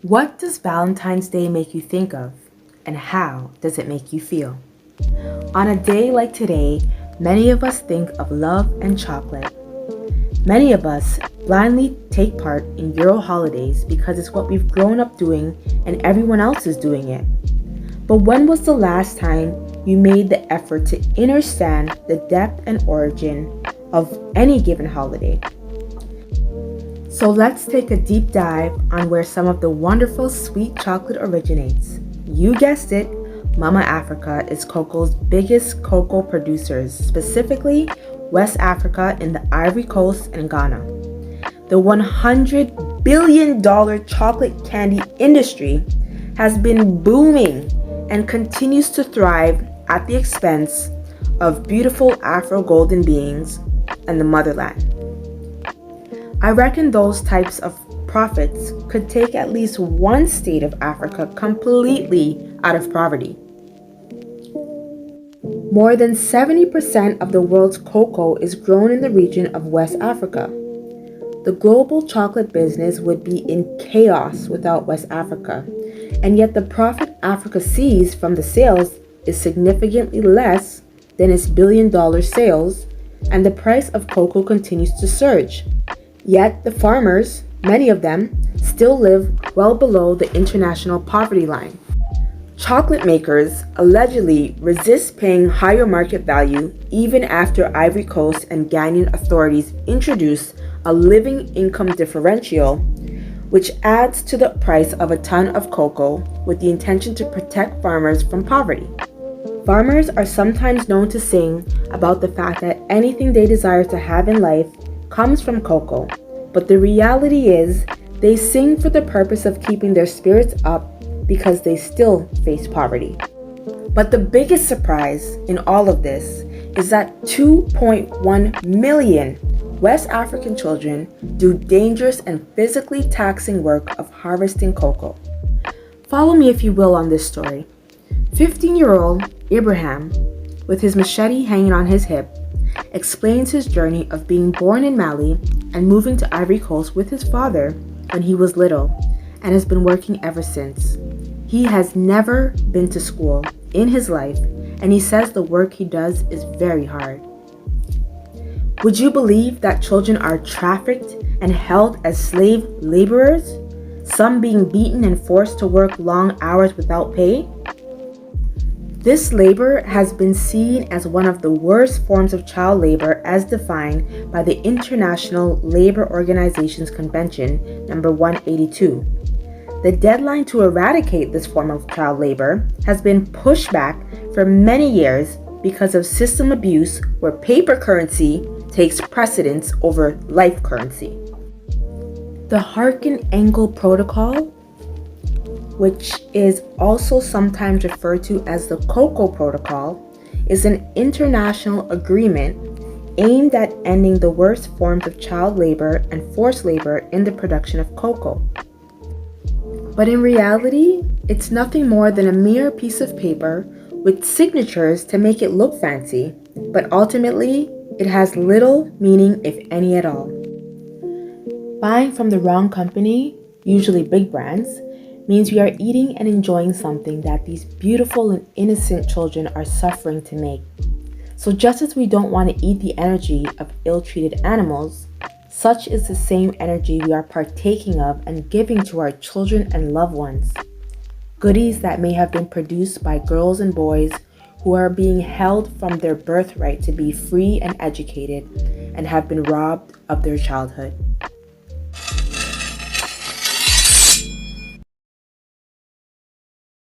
What does Valentine's Day make you think of, and how does it make you feel? On a day like today, many of us think of love and chocolate. Many of us blindly take part in Euro holidays because it's what we've grown up doing and everyone else is doing it. But when was the last time you made the effort to understand the depth and origin of any given holiday? So let's take a deep dive on where some of the wonderful sweet chocolate originates. You guessed it, Mama Africa is cocoa's biggest cocoa producers, specifically West Africa in the Ivory Coast and Ghana. The $100 billion chocolate candy industry has been booming and continues to thrive at the expense of beautiful Afro golden beings and the motherland. I reckon those types of profits could take at least one state of Africa completely out of poverty. More than 70% of the world's cocoa is grown in the region of West Africa. The global chocolate business would be in chaos without West Africa, and yet the profit Africa sees from the sales is significantly less than its billion-dollar sales, and the price of cocoa continues to surge. Yet the farmers, many of them, still live well below the international poverty line. Chocolate makers allegedly resist paying higher market value even after Ivory Coast and Ghanaian authorities introduce a living income differential, which adds to the price of a ton of cocoa with the intention to protect farmers from poverty. Farmers are sometimes known to sing about the fact that anything they desire to have in life comes from cocoa, but the reality is they sing for the purpose of keeping their spirits up because they still face poverty. But the biggest surprise in all of this is that 2.1 million West African children do dangerous and physically taxing work of harvesting cocoa. Follow me if you will on this story. 15-year-old Abraham, with his machete hanging on his hip, explains his journey of being born in Mali and moving to Ivory Coast with his father when he was little and has been working ever since. He has never been to school in his life, and he says the work he does is very hard. Would you believe that children are trafficked and held as slave laborers, some being beaten and forced to work long hours without pay? This labor has been seen as one of the worst forms of child labor as defined by the International Labor Organization's Convention number 182. The deadline to eradicate this form of child labor has been pushed back for many years because of system abuse where paper currency takes precedence over life currency. The Harkin-Engel Protocol, which is also sometimes referred to as the Cocoa Protocol, is an international agreement aimed at ending the worst forms of child labor and forced labor in the production of cocoa. But in reality, it's nothing more than a mere piece of paper with signatures to make it look fancy, but ultimately, it has little meaning, if any at all. Buying from the wrong company, usually big brands, means we are eating and enjoying something that these beautiful and innocent children are suffering to make. So just as we don't want to eat the energy of ill-treated animals, such is the same energy we are partaking of and giving to our children and loved ones. Goodies that may have been produced by girls and boys who are being held from their birthright to be free and educated and have been robbed of their childhood.